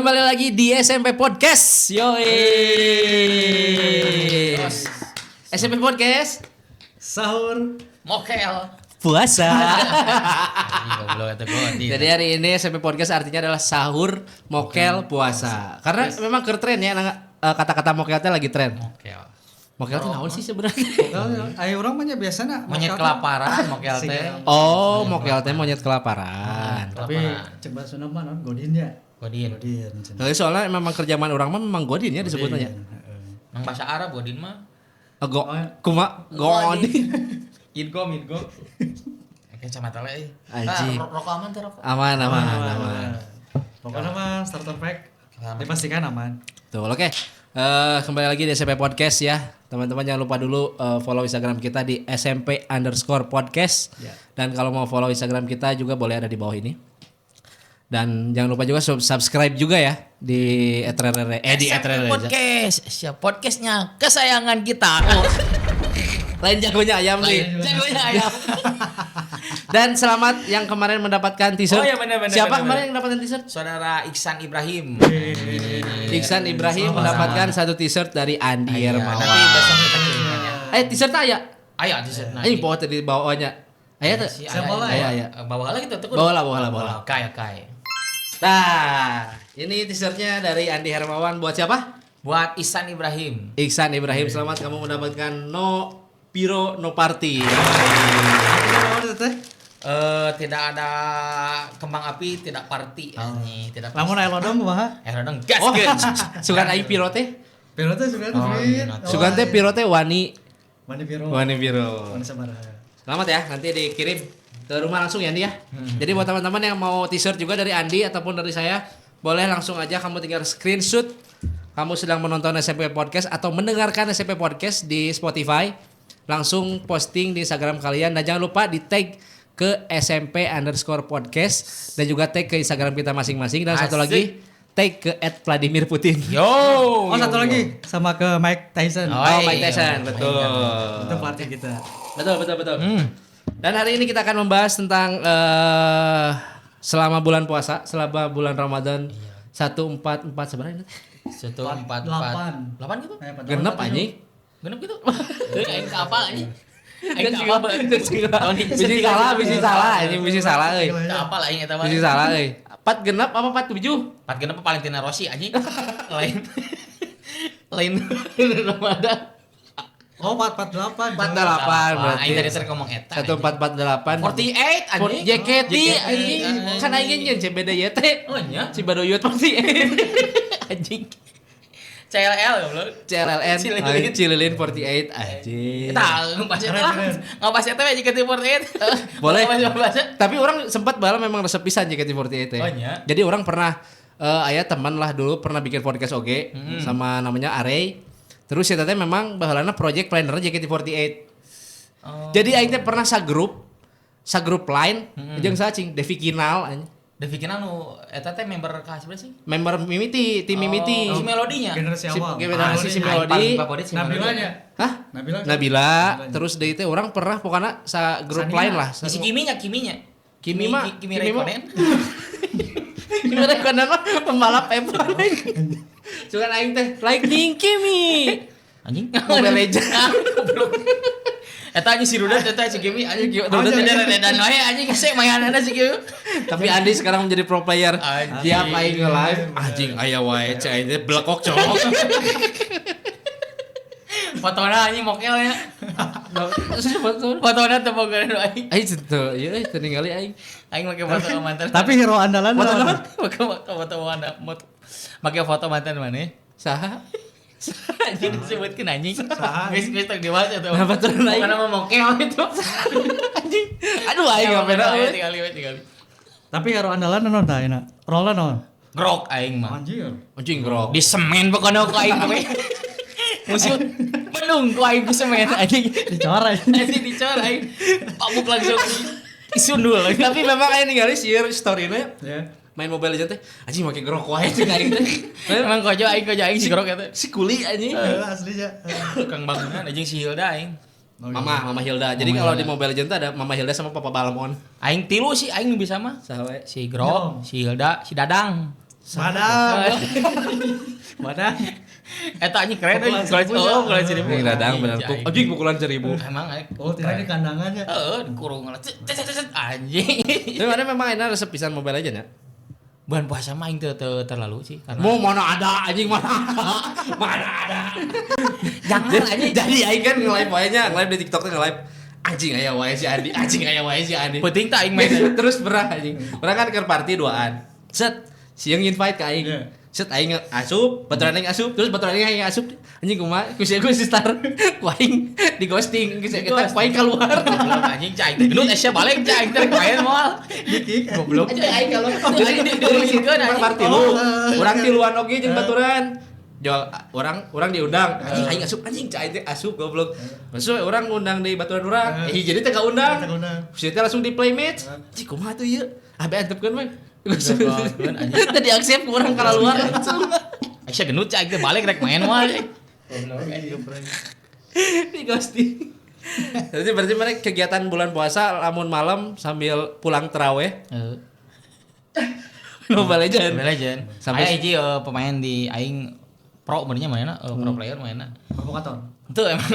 Kembali lagi di SMP Podcast. Yoi. SMP Podcast. Sahur Mokel. Puasa. Jadi Jadi hari ini SMP Podcast artinya adalah sahur, mokel, puasa. Karena memang tren ya kata-kata mokel teh lagi tren. mokel. Mokel teh naon sih sebenarnya? ayo orang mah biasana Monyet kelaparan mokel teh. Oh, mokel teh monyet kelaparan. tapi coba sunah mah non godin ya. Godin. Nah, soalnya memang kerjaan orang mah memang godin ya disebutnya. Nang bahasa Arab godin mah. Godin. Idgo. Oke, kacamata le. Anjing. Rokok aman teh rokok. Aman. Pokoknya mah starter pack dipastikan aman. Tuh, oke. Kembali lagi di SMP Podcast ya. Teman-teman jangan lupa dulu follow Instagram kita di SMP_podcast. Ya. Dan kalau mau follow Instagram kita juga boleh ada di bawah ini. Dan jangan lupa juga subscribe juga ya di @rere Podcast. Siap podcastnya kesayangan kita. Lain jagonya ayam nih. Jagonya ayam. Dan selamat yang kemarin mendapatkan t-shirt. Oh iya, benar. Siapa kemarin yang mendapatkan t-shirt? Saudara Iksan Ibrahim. Iksan Ibrahim mendapatkan satu t-shirt dari Andi Hermawan. Nanti besok kita kirimkannya. T-shirt aya. Ayo t-shirt Ini bawa tadi bawahnya. Aya tuh. Aya. Bawa lagi tuh. Bawalah. Kai. Nah, ini t-shirtnya dari Andi Hermawan buat siapa? Buat Ihsan Ibrahim. Iksan Ibrahim, selamat kamu mendapatkan no piro no party. Tidak ada kembang api, tidak party. Tidak. Lamun aya lodong kumaha? Dong gas Oh, gas. sugan aing piro teh? Piro teh sugan Sugan teh piro teh wani piro. piro. Wani sabaraha. Selamat ya, nanti dikirim ke rumah langsung ya Andi ya. Jadi buat teman-teman yang mau t-shirt juga dari Andi ataupun dari saya, boleh langsung aja kamu tinggal screenshot kamu sedang menonton SMP Podcast atau mendengarkan SMP Podcast di Spotify, langsung posting di Instagram kalian dan jangan lupa di tag ke SMP_podcast dan juga tag ke Instagram kita masing-masing dan satu lagi tag ke @Vladimir Putin. Yo. Satu lagi sama ke Mike Tyson. Mike Tyson, betul. Itu pelatih kita. Betul. Dan hari ini kita akan membahas tentang selama bulan puasa, selama bulan Ramadan 144 sebenarnya. 144. 8 gitu? Genep anjing. Genep gitu. Aing ka apa anjing? Dan juga bisi salah euy. Ka apa lah aing eta mah. Bisi salah euy. 4 genep apa 4 7? 4 genep Valentina Rossi anjing. Lain Ramadan. Oh 448. 48 berarti. Aing tadi ngomong eta. 1448. 48 anjing. JKT anjing. Kan aing nyeun CBDYT. Oh nya. Cibadoyut 48 anjing. CLL goblok. CLLN Cililin 48 anjing. Kita ngebahas eta lah. Ngebahas eta we JKT48. Boleh. Bahas. Tapi orang sempat bala memang resep pisan JKT48 ya. Oh, nya. Jadi orang pernah aya teman lah dulu pernah bikin podcast oge sama namanya Arey. Terus ya teh memang baheulana project planner JKT48. Oh. Jadi aing teh pernah sagrup line jeung cacing Devi Kinal anjing. Devi Kinal nu eta teh member ka seberapa sih? Member Mimiti, tim Mimiti. Si Melodinya. Generasi awal. Generasi si Melodi. Nabilanya. Hah? Nabila. Terus deui teh orang pernah pokokna sa grup lain lah. Si Kiminya. Kimi mah Kimi Raikkonen. Kimi Raikkonen mah pembalap F1. Cuman aing teh Lightning Kimi. Anjing. Mobile Legends. Eta anjing si Rudat eta si Kimi anjing Rudat dan wae anjing sih mayanana si Kimi. Tapi Andi sekarang menjadi pro player. Anjing. Tiap aing nge-live anjing aya wae cai teh blekok cowok. Fotona anjing mokel ya. Fotona teh boga aing. Aing tuh, ieu teu ningali aing. Aing make foto mantan. Tapi hero andalan Foto mantan. Make foto mantan mana? Saha? Anjing disebutkeun anjing. Saha? Geus teu dewasa eta. Kenapa tuh naik? Karena mau mokel itu. Anjing. Aduh aing ngapena euy. Tinggal. Tapi hero andalan naon tah ayeuna? Rolla naon? Grok aing mah. Anjir. Anjing grok. Di semen pokoknya ku aing we. Musuh menunggu aing ku semen anjing. Dicor aja. Anjing dicor aing. Pabuk langsung isundul. Tapi memang aing ningali share story-na Ya. main Mobile Legends teh anjing make grok wae cing aing teh. Emang kojo aing si grok eta. Si kuli anjing. Aslinya. Tukang bangunan anjing si Hilda aing. Mama Hilda. Jadi kalau di Mobile Legends ada Mama Hilda sama Papa Balmon. Aing tilu sih aing bisa mah. Saha we? Si Grok, si Hilda, si Dadang. Madang. Madang. Eta anjing keren Pukulan euy. seribu, ya. Pukulan seribu. Yang dadang bener Anjing. tuh. Anjing pukulan 1000. Emang Oh, tidak di kandangannya. kurung anjing. Tapi mana memang enak resep pisan Mobile Legends ya? Bulan puasa main teu terlalu sih karena Mau mana ada anjing mana ada. jangan anjing. Jadi aing kan nge-live wae nya, nge-live di TikTok teh nge-live. Anjing aya wae si Andi, anjing aya wae si Andi. Penting tak aing main. Terus berah anjing. Urang kan ke party duaan. Set, sieung invite ka aing. Iya. Set aing asup, baturan aing asup, terus baturan aing asup. Anjing kumaha? Ku sia star. Ku aing di ghosting, geus kita ku aing keluar. Goblok anjing cai. Gendut Asia balik cai teh main moal. Dikik. Goblok. Anjing aing keluar. Jadi diusirkeun anjing. Party lu. Urang tiluan oge jeung baturan. Jual orang diundang. Anjing aing asup anjing cai teh asup goblok. Masuk orang ngundang di baturan urang. Jadi teh undang. Sia teh langsung di play match. Anjing kumaha tuh ieu? Abe antepkeun we. Tadi aksep orang kalau luar langsung. Asia gendut cai teh balik rek main moal. Di ghosting. Jadi berarti mereka kegiatan bulan puasa lamun malam sambil pulang taraweh Heeh. Mobile Legends. Mobile Legend. Sampai- Sampai hiji pemain di aing pro benernya mana? Pro player mana? Provokator. Itu emang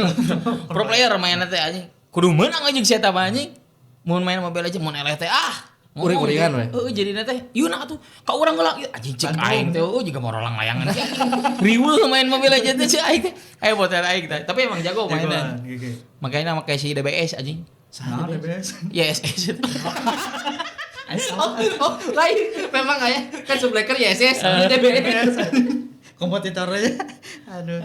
pro player mainnya teh anjing. Kudu menang anjing sia tah anjing. Mun main Mobile Legends mun eleh teh Uring-uringan we. Heeh jadi teh yeuna atuh ka urang geula anjing cek aing teh juga mau rolang layangan. Riweuh main Mobile Legends teh si aing teh. Ayo boten aing teh. Tapi emang jago mainnya. Makanya nama kayak si DBS anjing. Nah, DBS. YSS. Oh, lain. Memang aya kan Sublaker YSS, DBS. Kompetitornya. Aduh.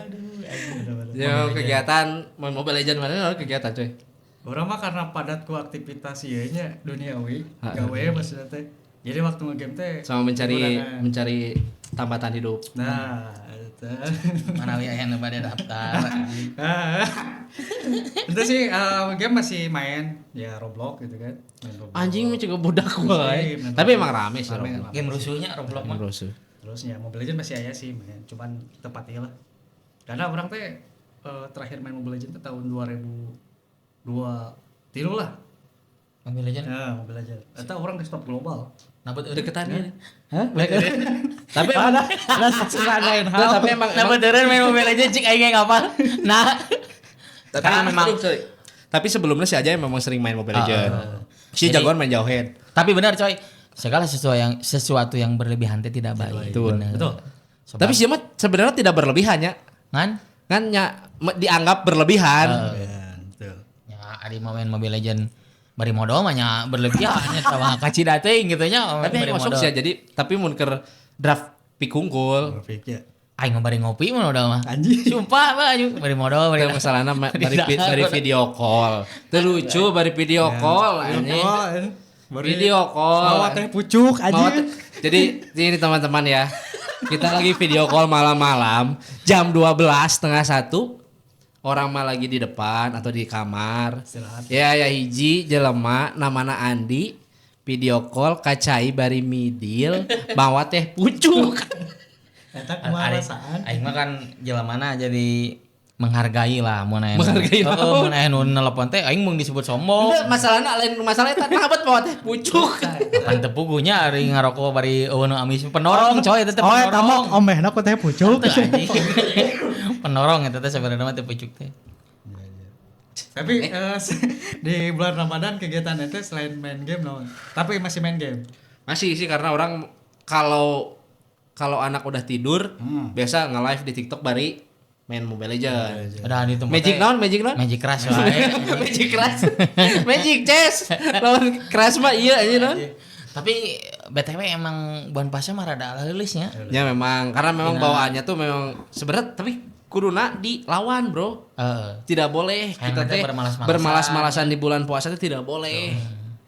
Yo kegiatan main Mobile Legends mana kegiatan coy? Orang mah karena padat ku aktivitas ieu nya duniawi, Ha, gawe maksudnya teh. Jadi waktu ngegame teh Sama hiburan. mencari tambatan hidup. Nah, eta. Mana aya nu bade daftar. Itu sih game masih main ya Roblox gitu kan. Main Roblox. Anjing mah juga budak wae. Main Tapi Roblox. emang rame sih Rame, Roblox. rame. Game rusuhnya Roblox mah. Rusuh. Terus ya Mobile Legends masih aya sih main, cuman tepat ieu lah. Karena orang teh terakhir main Mobile Legends teh tahun 2003 lah. Mobile Legend. Nah, Mobile Legends. Eta orang di stop global. Nabet Deketan Ya. ya. Hah? Tapi emang lain tapi emang Nabet eureun main Mobile Legend cik aing ngapa? Nah. Karena memang tapi sebelumnya si Aja memang sering main Mobile Legends. Si Jadi- jagoan main jauhin. tapi benar coy. Segala sesuatu yang berlebihan teh tidak baik. Betul. Bener. Betul. Sebab- Tapi sih mah sebenarnya tidak berlebihan ya. kan Kan dianggap berlebihan. Betul. ya ari mau main Mobile Legend bari modal mah nya berlebihan nya sama kacida teuing gitu nya. Tapi yang masuk sih jadi tapi mun keur draft pikungkul. Perfect ya. Aing mah bari ngopi mah modal mah. Anjing. Sumpah mah anjing bari modal bari Itu masalahnya dari video call. Itu lucu dari video call anjing. Video call. Bawa teh pucuk Mau- anjing. Jadi ini teman-teman ya. Kita lagi video call malam-malam jam 12:30 orang mah lagi di depan atau di kamar. Istirahat. Ya hiji jelema namana Andi video call kacai bari midil bawa teh pucuk. Eta kumaha rasaan? Aing mah kan jelemana jadi menghargai lah mun aya. Menghargai Heeh, naon? mun aya nu nelepon teh aing mung disebut sombong. Udah masalahnya lain masalahnya teh nabat bawa teh pucuk. Pan teu puguhnya ari ngarokok bari eueun amis penorong coy eta teh Oh, eta mah penorong. omehna ku teh pucuk. Teu, anjing. Penorong eta teh sebenarnya mah teh pucuk teh. Tapi di bulan Ramadan kegiatan itu selain main game no. Tapi masih main game. Masih sih karena orang kalau anak udah tidur biasa nge-live di TikTok bari main Mobile Legends. Udah di tempat Magic teh- naon? Magic naon? Magic Crush wae. Magic Crush. Magic Chess. Lawan Crush mah iya aja non. Tapi BTW emang bulan puasa mah rada leuleusnya. Ya memang karena memang bawaannya tuh memang sebenarnya tapi kuduna dilawan, Bro. Heeh. Tidak boleh Kayak kita nanti teh bermalas-malasan. bermalas-malasan di bulan puasa itu tidak boleh.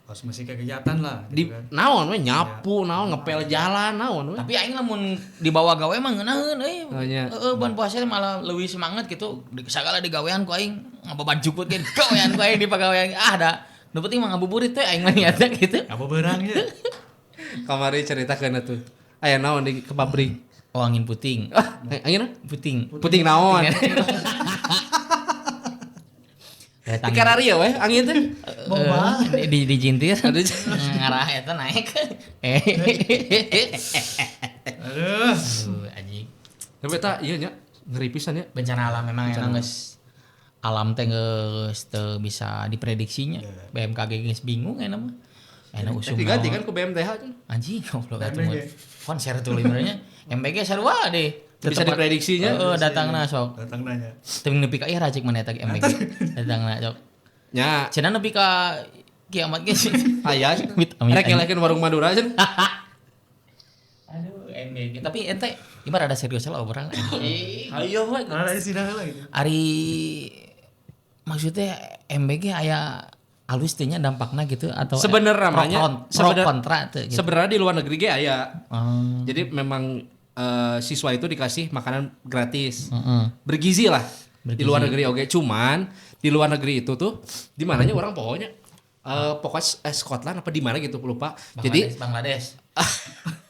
Harus masih kegiatan lah Di gitu kan. naon we nyapu, naon ngepel jalan, naon we. Tapi aing lamun dibawa gawe mah ngeunaheun euy. Oh, nya. Heeh, bulan puasa teh malah leuwih semangat gitu. Sagala digawean ku aing ngababan jukutkeun gawean ku aing di pagawean. Ah da. Nu penting mah ngabuburit teh aing mah niatna gitu. Apa berang ya? Kamari ceritakeun atuh. Aya naon di ke pabrik. Oh angin puting. Ah, angin Puting. puting naon? Kayak Di kararia we angin teh. Boba. di jintir. Aduh. Ngarah eta naik. Aduh. Aduh anjing. Tapi eta ieu nya ngeri pisan ya. Bencana alam memang enak geus alam teh geus teu bisa diprediksinya. BMKG geus bingung enak mah. Enak usum. Diganti kan ku BMTH kan. Anjing goblok atuh mah. Konser tuh liburnya. MBG sarua deh. Bisa diprediksinya. Heeh, datangna sok. Datang nanya. Teu nepi ka ieu rajek mana eta MBG. Datangna sok. Nya Cenah nepi ka kiamat ge. aya Amit, amit, rek ngelekeun warung Madura cenah. Aduh, MBG. Tapi ente gimana ada serius lah obrolan. Ayo we. Ada sidang lah gitu. Ari maksudnya MBG aya halus teh nya dampakna gitu atau Sebenarnya namanya pro kontra teh gitu. Sebenarnya di luar negeri ge aya. Oh. Jadi memang siswa itu dikasih makanan gratis. Heeh. Bergizi lah. Di Bergizi. luar negeri oke. Cuman di luar negeri itu tuh di mananya orang pokoknya pokoknya Scotland apa di mana gitu lupa. Jadi Bangladesh.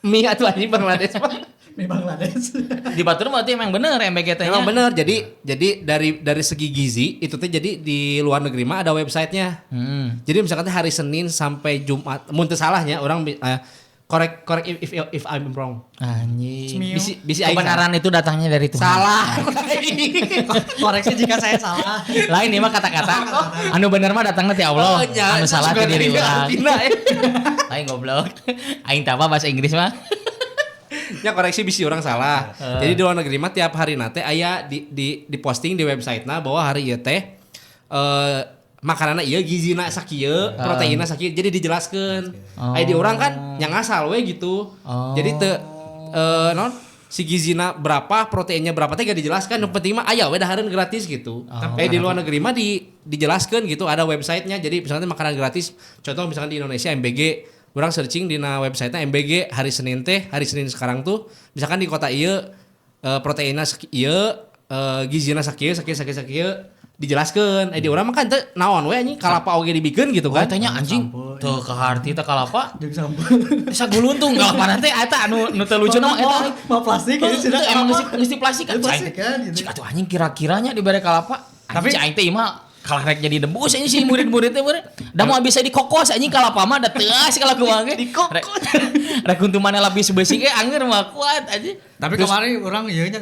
mie atuh anjing Bangladesh mah. Di Bangladesh. Di Batur berarti emang bener MBG teh nya. Memang bener. Jadi dari segi gizi itu tuh jadi di luar negeri mah ada websitenya. Jadi misalkan teh hari Senin sampai Jumat, mun teu salahnya orang korek if I'm wrong. Anjing. Bisi aing Kebenaran itu datangnya dari Tuhan. salah. Koreksi jika saya salah. Lain ini mah kata-kata. Anu bener mah datangnya ti Allah. Anu salah ti diri urang. Lain goblok. Aing teh apa bahasa Inggris mah? Ya koreksi bisi orang salah. Jadi di luar negeri mah tiap hari nate aya di posting di website-na bahwa hari ieu teh makananna ieu gizina sakieu, proteinna sakieu. Jadi dijelaskeun. Aya di orang kan yang asal we gitu. Jadi teu non si gizina berapa, proteinnya berapa teh gak dijelaskan. Yang penting mah aya we dahareun gratis gitu. Tapi di luar negeri mah dijelaskeun gitu, ada website-nya. Jadi misalnya makanan gratis, contoh misalkan di Indonesia MBG, orang searching di website-nya MBG hari Senin sekarang tuh misalkan di kota ieu proteinna ieu gizina sakieu dijelaskeun. Di urang mah kan teu naon we anjing kalapa oge dibikeun gitu kan. Tanya anjing teu kaharti teh kalapa. Jeung sampul. Saguluntung kalapana teh eta anu teu lucuna mah eta. Mau plastik ini sudah Emang mesti plastik kan. plastik kan gitu. Cik atuh anjing kira-kiranya dibere kalapa. Tapi- Tapi aing teh mah kalah rek jadi dembus anjing si murid-murid teh bener. Da mau bisa dikokos anjing kalapa mah da teuas kalau kumaha ge. Dikokos. Rek untuk mana lapis besi ge anger mah kuat anjing. Tapi kemarin orang ieu nya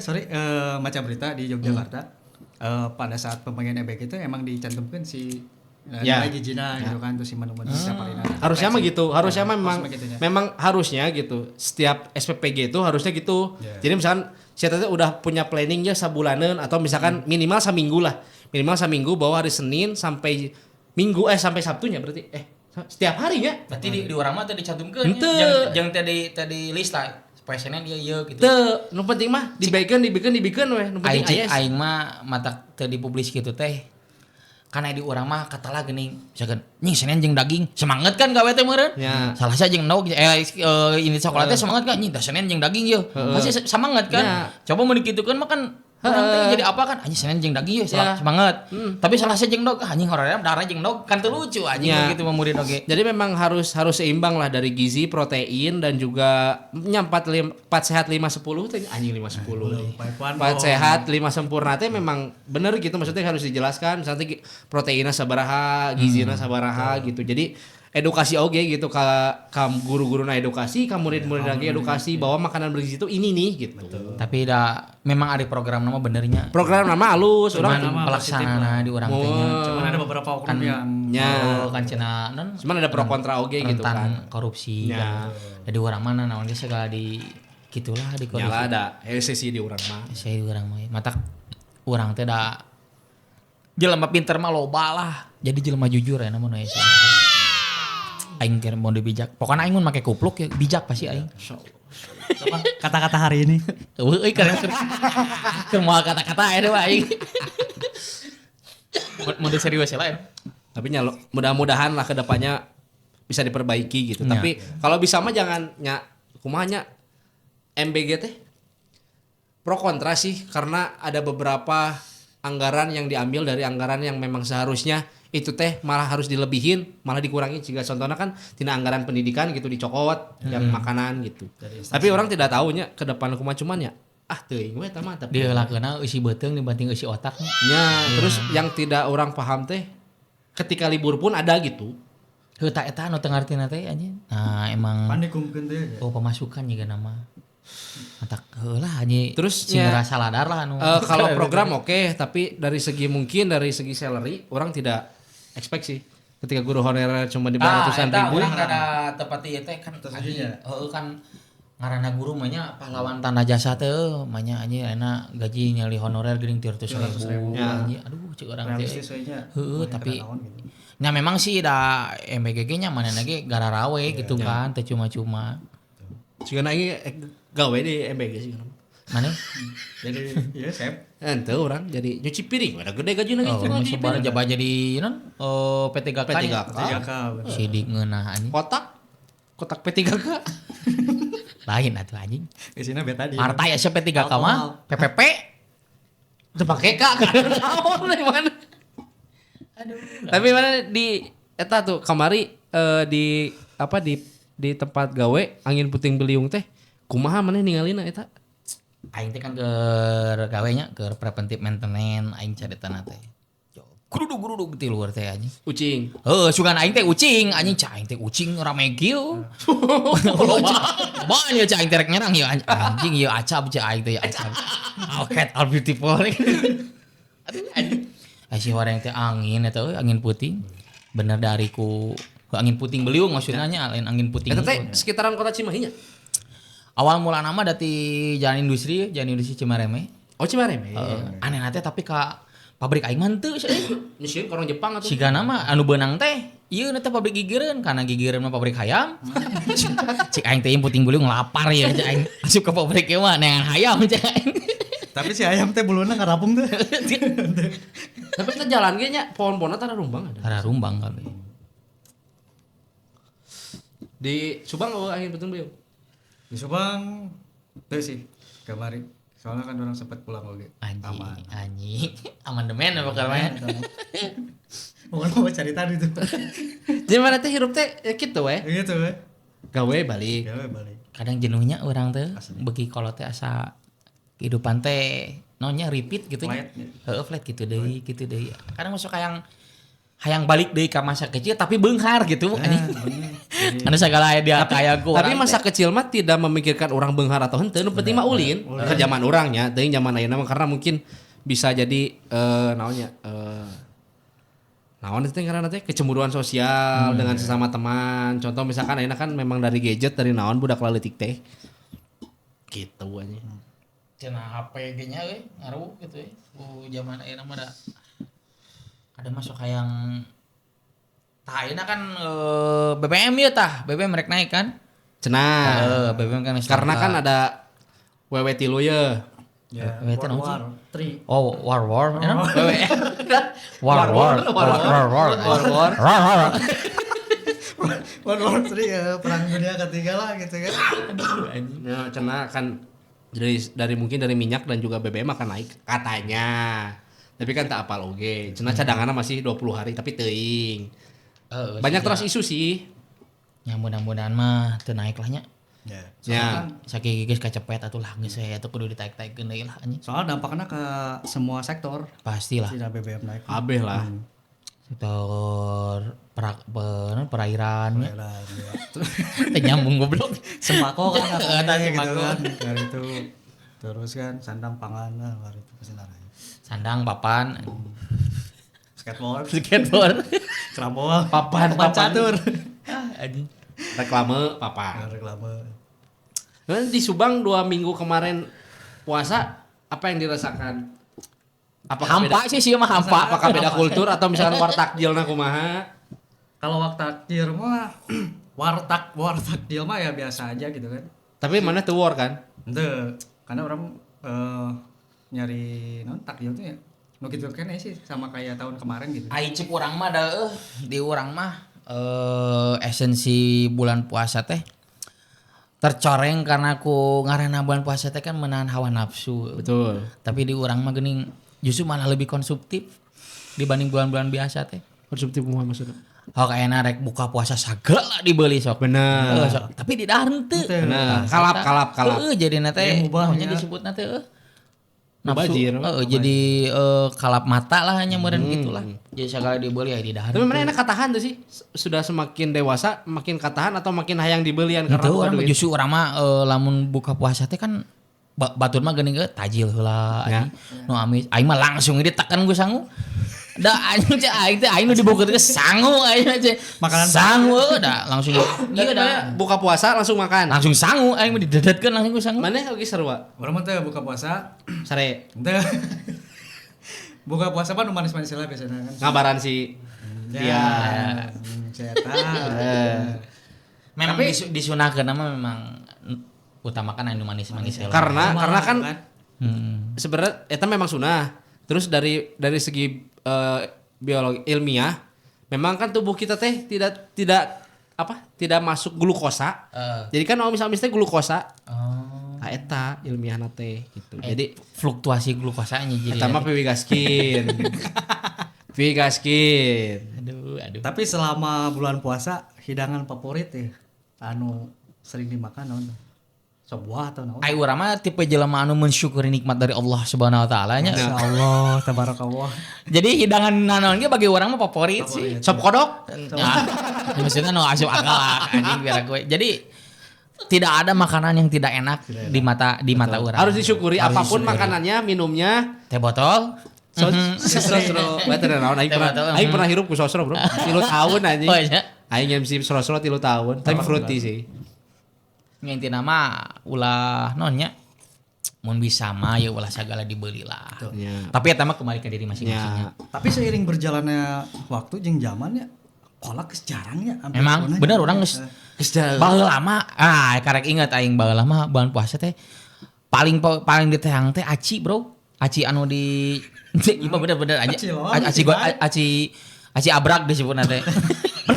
baca berita di Yogyakarta. Pada saat pembagian EBG itu emang dicantumkan si Ya. nilai gizina gitu kan, tuh si menu-menu saparina. Harusnya mah gitu, harusnya Ya, memang harusnya gitu ya. memang harusnya gitu. Setiap SPPG itu harusnya gitu. Ya. Jadi misalkan saya tadi udah punya planningnya sabulanan atau misalkan minimal seminggu lah. Minimal seminggu bahwa hari Senin sampai Minggu sampai Sabtunya berarti setiap harinya. Berarti di urang mah teh dicantumkeun. Henteu. Jeung tadi list lah. Spesialnya dia ieu gitu. Teu, nu penting mah dibikeun we. Nu penting aya. Aing mah mata teu dipublis gitu teh. Karena di urang mah katalah geuning, misalkan nying Senin jeung daging, semangat kan gawe teh meureun. Ya. Salah saja jeung nauk ini sekolah teh semangat kan nying da Senin jeung daging yeuh. Pasti semangat kan. Ya. Coba mau dikitukeun mah kan orang teh jadi apa kan anjing Senin jeung daging yeuh Ya. semangat. Tapi salah saja jeung nauk anjing horornya darah jeung nauk kan teu lucu anjing Ya. gitu mah murid oge. Jadi memang harus seimbang lah dari gizi, protein dan juga 4 sehat 5-10 teh anjing 5-10. 4 sehat 5 sempurna teh memang bener gitu, maksudnya harus dijelaskan misalnya proteinnya sabaraha, gizina sabaraha gitu. Jadi edukasi oge gitu ka guru-guruna edukasi, ka murid-murid lagi edukasi bahwa makanan bergizi itu ini nih gitu. Tapi memang ada program nama benernya. Program nama halus, Cuman orang pelaksana di orang teh nya. Cuman ada beberapa oknum Kan yang kan cenah non cuman ada pro kontra oge gitu kan. rentan korupsi Ya. kan. Jadi orang mana naon ge segala di gitulah di korupsi. Nyala ada sesi di urang mah. Saya di orang mah mata urang teh da jelema pinter mah loba lah. Jadi jelema jujur ya namun aya aing keur mau bijak. Pokoknya aing mun make kupluk ya bijak pasti aing. kata-kata hari ini. Euy keren keur moal kata-kata aya mah aing. Mun serius lah ya. Tapi mudah-mudahan lah kedepannya bisa diperbaiki gitu. Ya. Tapi kalau bisa mah jangan kumanya MBG teh pro kontra sih, karena ada beberapa anggaran yang diambil dari anggaran yang memang seharusnya itu teh malah harus dilebihin, malah dikurangi. Jika contohnya kan tina anggaran pendidikan gitu dicokot yang makanan gitu. Tapi orang tidak tahunya ke depan kumaha cuman ya teuing we eta mah tapi Dia lakeuna eusi beuteung dibanding eusi otak. terus yang tidak orang paham teh ketika libur pun ada gitu. Heuh eta anu teu ngartina teh anjeun. Nah, emang Pandai kumpulkan teh. pemasukan juga nama. Matak heula anjing. Terus sing nya- ngerasa ladar lah anu. Kalau program oke, tapi dari segi salary orang tidak expect sih. Ketika guru honorer cuma di bawah ratusan ribu. Urang rada tepat ieu teh kan heeh kan ngaranna guru mah nya pahlawan tanda jasa teh mah nya anjing enak gaji nyali honorer geuning 300.000 Ya. anjing. Aduh cek urang teh. realistis we nya. Heeh tapi nah memang sih da MBGG nya manehna ge gararawe gitu kan teh cuma-cuma. Jika nanya gawe di MBG sih. Maneh? Jadi iya chef. Ente orang jadi nyuci piring, ada gede gaji lagi Oh, nyuci sebar piring. jaba jadi non P3K. P3K. Sidik ngeunah anjing. Kotak P3K. Lain atuh anjing. Isina beta di. Marta ya siapa P3K mah? PPP. Udah pakai kak, tahu dari mana. Aduh. Tapi mana di eta tuh kamari di apa di tempat gawe angin puting beliung teh kumaha maneh ningalina eta? Aing teh kan ke gawe nya ke preventive maintenance aing caritana teh. Gurudug di luar teh anjing. Ucing. Sugan aing teh ucing anjing cah aing teh ucing rame kieu. Banyak cah aing teh rek nyerang ya anjing ya acap cah aing teh ya acap. Oh cat all beautiful. Aduh anjing. Si orang teh angin eta angin puting. Bener dariku angin puting beliung maksudnya nya lain angin puting. Eta teh sekitaran kota Cimahi nya. Awal mula nama dati Jalan Industri Cimareme. Oh Cimareme. Aneh nate tapi ka pabrik aing mah teu Nyieun orang Jepang atuh. siga nama anu beunang teh ieu teh pabrik gigireun kana gigireun mah pabrik hayam. Cik aing teh puting beliung lapar ya cik aing asup ka pabrik ieu mah neangan hayam cik aing. Tapi si ayam teh buluna ngarapung tuh. Tapi kita jalan ge nya pohon-pohonna tara rumbang ada. Ada rumbang kali. Di Subang angin puting beliung. Di Subang teu sih kamari. Soalnya kan orang sempat pulang oge. Anjing. Amandemen apa kalanya? Bukan mau cerita itu. Jadi mana teh hirup teh kitu we. Gitu we. Gawe balik. Gawe balik. Kadang jenuhnya orang teh beki kalau teh asa kehidupan teh nonya repeat gitu nya. Flat gitu deui. Kadang masuk hayang balik deui ka masa kecil tapi beunghar gitu anjing. Anu sagala dia kayak gua. Tapi masa kecil mah tidak memikirkan orang beunghar atau henteu, nu penting mah ulin. Ke zaman urangnya, teuing zaman ayeuna mah karena mungkin bisa jadi naonnya naon itu ngaranna teh kecemburuan sosial dengan sesama teman. Contoh misalkan ayeuna kan memang dari gadget dari naon budak leutik teh. Gitu aja. Cenah HP ge nya we ngaruh gitu we. Zaman ayeuna mah ada masuk hayang tah ayeuna kan BBM ya tah, BBM rek naik kan? Cenah. BBM kan Karena kan ada wewe tilu ya. Ya, Wewe teh naon sih? Tri. Oh, war. Wewe. War. War Tri perang dunia ketiga lah gitu kan. Ya, cenah kan dari mungkin dari minyak dan juga BBM akan naik katanya. Tapi kan tak apal oge. Cenah cadanganna masih 20 hari tapi teuing. Banyak terus isu sih. Ya mudah-mudahan mah teu naik lah nya. Ya. Saking geus kacepet atuh lah geus atuh kudu ditaik-taikeun deui lah anjing. Soal dampaknya ke semua sektor. Pastilah. Tidak BBM naik. Kabeh lah. Sektor perairan nya. Ya. Teh nyambung goblok. Sembako kan Eta gitu sembako. kan. Dari itu terus kan sandang pangan lah hari itu pasti narai. Sandang papan Skateboard, kerambol, Papan catur. anjing. Reklame papa. Reklame. Nah, di Subang 2 minggu kemarin puasa apa yang dirasakan? Hampa sih mah hampa. Apakah beda kultur atau misalkan war takjilna kumaha? Kalau waktu takjil mah war takjil mah ya biasa aja gitu kan. Tapi mana tuh war kan? Ente, karena orang nyari non takjil tuh ya. Nu gitu kan ya sih sama kayak tahun kemarin gitu. Ai cip urang mah da di urang mah esensi bulan puasa teh tercoreng karena ku ngaranna bulan puasa teh kan menahan hawa nafsu. Betul. Tapi di urang mah geuning justru malah lebih konsumtif dibanding bulan-bulan biasa teh. Konsumtif kumaha maksudnya? Oh kayaknya rek buka puasa sagala dibeli sok. Bener. Sok. Tapi di dahareun teu. Bener. Kalap. Jadi nate Ya, mubah namanya ya. disebut nate Mubazir. jadi kalap mata lah hanya meureun gitulah. Jadi segala dibeli ya di dahar. Tapi mana enak katahan tuh sih? Sudah semakin dewasa makin katahan atau makin hayang dibelian karena Itu boga orang duit? justru orang mah lamun buka puasa teh kan batur mah geuning tajil heula Ya. nu amis aing mah langsung ditekan ku sangu. Da anjing teh aing teh aing nu diboga teh sangu aing teh. Makanan sangu da langsung Iya dah buka puasa langsung makan. langsung sangu aing mah didedetkeun langsung ku sangu. Mana lagi sarua? Orang mah teh buka puasa, Sare teh buka puasa mah nu manis-manis lah biasanya kan. ngabaran si Ya. Cetak. Memang disunahkeun mah memang utamakan anu manis-manis heula. karena kan Hmm. sebenarnya eta memang sunah. Terus dari segi biologi ilmiah memang kan tubuh kita teh tidak masuk glukosa. Jadi kan kalau misalnya glukosa Oh. eta ilmiahna teh gitu. Jadi Fluktuasi glukosanya jadi. eta mah piwigaskin. Piwigaskin. Aduh. Tapi selama bulan puasa hidangan favorit ya anu sering dimakan naon? Sebuah atau naon? Ai urang mah tipe jelema anu mensyukuri nikmat dari Allah Subhanahu wa taala nya. Insyaallah tabarakallah. Jadi hidangan naon ge bagi urang mah favorit sih. Sop kodok. Nah, maksudnya no asup akal lah anjing biar gue. Jadi tidak ada makanan yang tidak enak di mata urang. Harus disyukuri apapun makanannya, minumnya. Teh botol. Sosro. Betul naon aing pernah hirup ku sosro, Bro. 3 tahun anjing. Oh iya. Aing MC sosro 3 tahun, tapi fruity sih. Nginti nama ulah nonnya mun bisa mah ya ulah segala dibeli lah. Ya. Tapi eta mah kembali ke diri masing-masingnya. Tapi seiring berjalannya waktu jeung zamannya kolak geus jarang ya. hampir Memang punah bener ya. orang geus baheula lama karek ingat aing baheula mah bulan puasa teh paling diteang teh aci, Bro. Aci anu di ieu bener-bener aci abrak disebutna teh.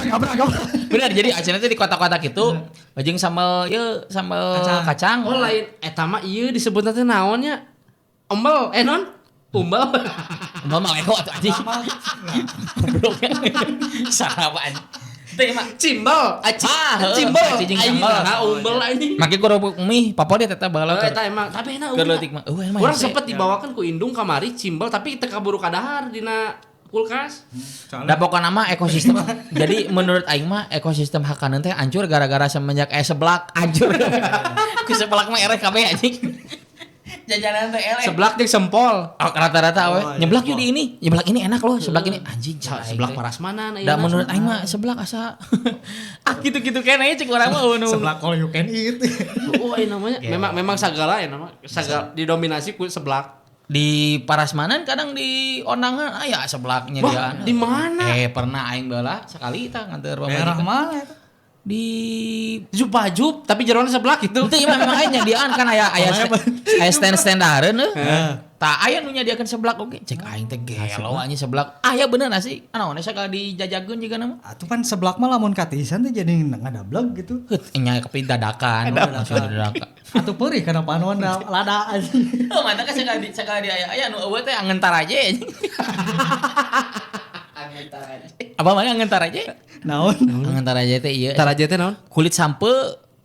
Abrak. Bener jadi acina teh di kotak-kotak gitu jeung sambal kacang. Oh lain eta mah ieu disebutna teh naonnya? Ombel, non? Umbel. Umbel mah leho atuh anjing. Goblok. Sarapan. Teh mah Cimbal, cimbal. aci jeung sambal. Nah, umbel anjing. Make kerupuk mie favorit eta baheula. Eta emang tapi enak Keur leutik mah. Emang Urang hese. sempet dibawakan ku indung kamari cimbal tapi teu kaburu kadahar dina kulkas. Da pokona mah ekosistem. Jadi menurut aing mah ekosistem Hakaneun teh hancur gara-gara semenjak seblak hancur. Ku seblak mah ereh kabeh anjing. Jajanan teh ereh. Seblak jeung sempol. Oh, rata-rata we. iya, Nyeblak yuk di ini. Nyeblak ini enak loh, seblak ini anjing. Seblak parasmanan Da menurut aing mah seblak asa. Gitu-gitu keneh cek urang mah nu. Seblak all you can eat. Oh, ini namanya memang segala ya nama. Segala didominasi ku seblak. Di Parasmanan kadang di Onangan aya seblak nyediaan. Di mana? Pernah aing baheula sekali tah nganter Daerah pamajikan. mana itu? Di Jupajub tapi jeroan seblak itu. Itu memang aya nyediaan kan aya stand-standareun Heeh. Tah aya nu nyadiakeun seblak oge. Cek aing teh gelo anjing seblak. Aya bener sih. Anaon sakal dijajakeun juga nama. Atuh kan seblak mah lamun katisan teh jadi ngadablek gitu. Heut nya kepi dadakan. Langsung dadakan. Atuh peurih kana panuan lada anjing. Oh, mantap kan sekali aya nu eueuh teh angeun taraje anjing. Angeun taraje. Apa mana angeun taraje? Naon? Angeun taraje teh ieu. Taraje teh naon? Kulit sampe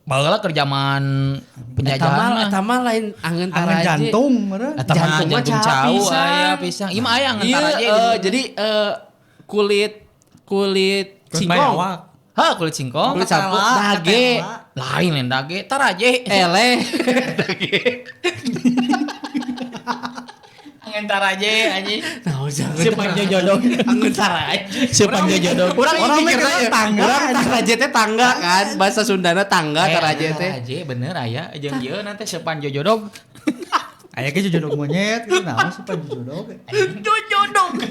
baheula keur zaman penjajahan. Eta mah lain angeun Angan taraje. jantung meureun. Eta mah Jantung mah jantung caha cau pisang. aya pisang. Ieu mah aya angeun Iya, taraje. jadi kulit singkong. Bayawak. Hah, kulit singkong. Kulit sapu, Ketela, dage, ketela. Lain lain dage, taraje. ele. Angeun taraje anjing. Nah, jangan. Si panjo jodoh. Angeun taraje. Si panjo jodoh. Orang mikirnya mikirnya tangga. Orang taraje teh tangga kan, bahasa Sundana tangga taraje teh. Taraje bener aya jeung ieu nanti si panjo jodoh. Aya ge jodoh monyet gitu naon sih pan jodoh. Jojodog.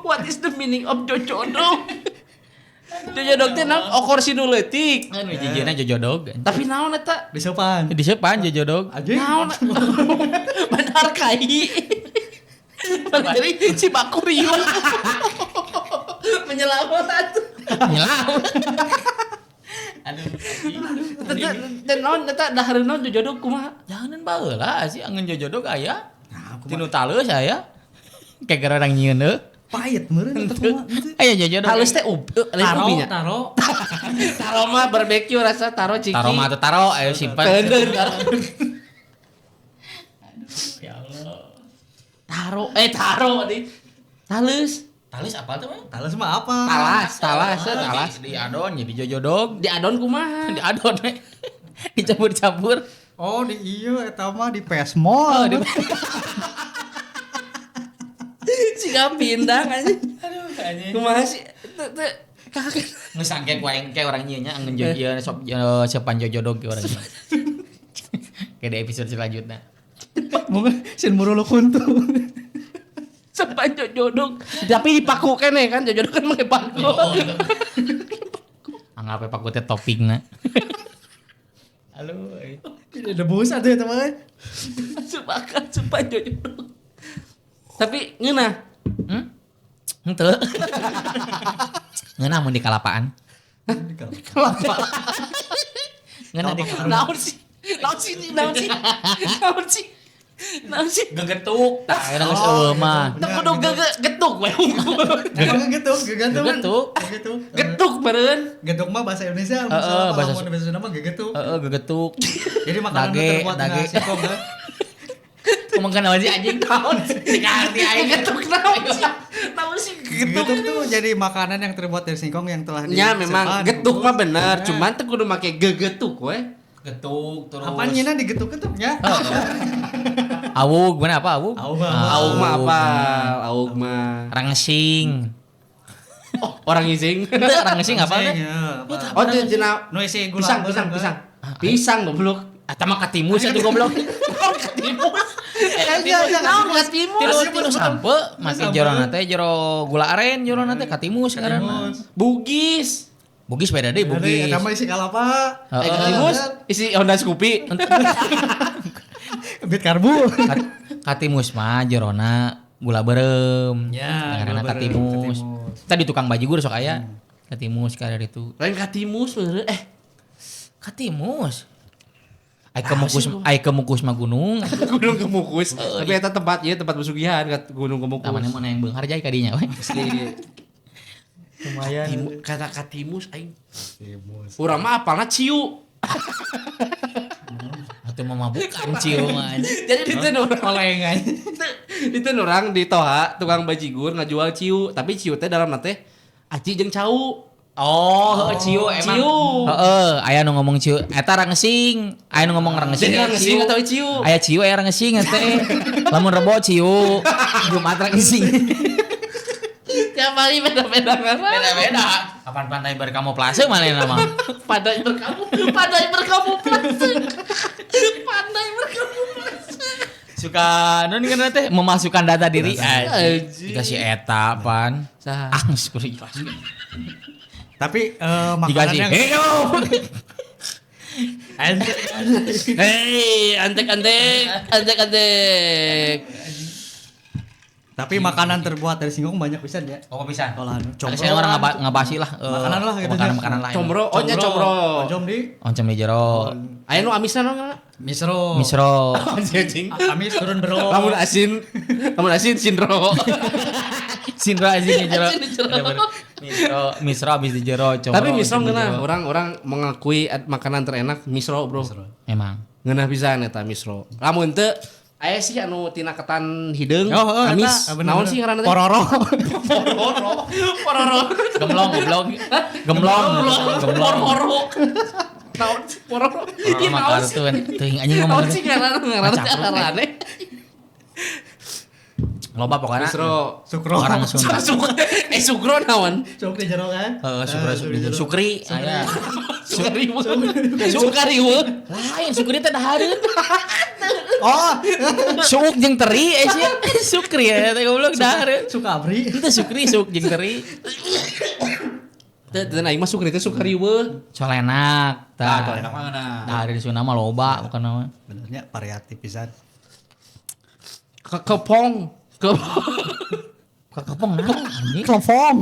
What is the meaning of jojodog? Jojodog teh naon okorsi nu leutik. Anu jijina jojodoh. Tapi naon eta? Disepan. Di sepan jojodoh. Anjing. Naon? Benar kai. Jadi si Bakurion. Menyelamat. Nyelam. Aduh. Dan naon eta dahareun naon jojodog kumaha? Jangan baheula sih angeun jojodoh aya. Tinu taleus aya. Kayak gara orang nyieun deui. Pahit meureun eta kumaha gitu. Aya jojodoh. Halus teh lain ubinya. Taro. Taro mah barbecue rasa taro ciki. Taro mah teu taro ayo simpan. Teudeun taro. Ya Allah. Taro di talus. Talis apa tuh, Bang? Talas mah apa? Talas. Di adon jadi jojodog. Di adon kumaha? Di adon we. Dicampur-campur. Oh di iya eta mah di PS Mall. Siga pindah anjing. Aduh, anjing. Kumaha sih? Teu kaget. Ngesangke wae kayak orang ieu nya angeun ieu sop sepan jojodog ke orang ieu. Kayak di episode selanjutnya. Mungkin sin murulu kuntu. Sepan jojodog. Tapi dipaku kene kan jojodog kan make paku. Anggap paku teh toppingna. Halo. Ini debus atuh eta mah. Sepakat sepan jojodog. Tapi ngeunah. Henteu. Ngeunah mun di kalapaan. Kelapa. Ngeunah di Naon sih? gegetuk. Tah era geus eueuh mah. Teu kudu getuk we. Emang gitu, gegetuk. Gegetuk. Getuk beureun. Getuk mah bahasa Indonesia. Bahasa Indonesia mah gegetuk. Gegetuk. Jadi makanan terbuat dari singkong kan. Ngomong kan aja anjing naon. Ngerti aing Getuk naon sih? Getuk tuh jadi makanan yang terbuat dari singkong yang telah Ya memang getuk mah bener, cuman teu kudu make gegetuk we. Getuk terus. Apaan nyina digetuk-getuknya? Awug, mana apa awug? Awug mah. Rangesing. Oh, orang izing. Rangesing apa teh? Oh, itu cenah Nu isi gula. pisang goblok. Eta mah katimus atuh goblok. Tilu sampe make jerona teh jero gula aren jerona teh katimus ngaranna. Bugis. Bugis beda deui bugis. Eta mah isi kalapa. Katimus isi Honda Scoopy. Bit karbu. Katimus mah jerona gula berem. Ya, Ngaranna gula berem, katimus. katimus. Tadi tukang bajigur sok aya. Katimus kada itu. Lain katimus bener. Katimus. Ai kemukus mah gunung. Gunung Kemukus. Tapi eta tempat pesugihan Gunung Kemukus. Tamane mana yang beunghar jai ka dinya we. Lumayan. Kata katimus aing. Urang mah apalna ciu. Atuh mah bukan ciu mah. Jadi diteun urang Olengan. diteun urang di Toha tukang bajigur ngajual ciu, tapi ciu teh dalamna teh aci jeung cau. Oh, ciu emang. Ciu. Heeh, aya nu ngomong ciu. Eta rangesing. Aya nu ngomong rangesing. Jadi rangesing atau ciu? Aya ciu aya rangesing teh. Lamun rebo ciu. Jumat rangesing. Tiap hari beda-beda ngaran. Beda-beda. Kapan pandai berkamuflase manehna mah? Pandai berkamuflase. Suka non kan teh memasukkan data diri Anjing. dikasih eta pan. Sah. Geus kudu jelaskeun. Tapi makanan Dikasih yang Hei, antek. tapi makanan terbuat dari singkong banyak pisan ya. Oh pisan. Kalau anu Ada saya orang ngabasi lah. Makanan lah gitu. Makanan lain. Combro, nya combro. Oncom di Oncom di jero. Aya nu amisna nu ngaranna? misro. Anjing. Amis turun bro. Lamun asin sinro. Sindro asin di jero. Asin di jero. Misro abis di jero. Combro. Tapi misro oncom di ngeunah, jero. orang mengakui makanan terenak misro, Bro. Emang. Ngeunah pisan eta misro. Lamun teu aya sih anu tina ketan hideung, Oh, amis. eta, bener, Naon bener. sih ngaranna teh? Pororo. Pororo. Gemblong. Pororo. Naon sih pororo? Ieu naon sih? Teuing anjing ngomong. Naon sih ngaranna carane? Loba pokoknya. Misro. Sukro. Orang Sunda. Sukro naon? Cok di jero kan. Sukri aya. Sukari weuh. Lain Sukri teh dahareun. Oh, Suk jeung teri sia. Sukri ya teh goblok dahareun. Sukabri. Itu Sukri suk jeung teri. Teu aing mah sukri teh sukari weuh. Colenak. Tah, enak mana? Dahareun di Sunda mah loba bukan nama. Benernya variatif pisan. Kepong. Kepong naon anjing? Klepong.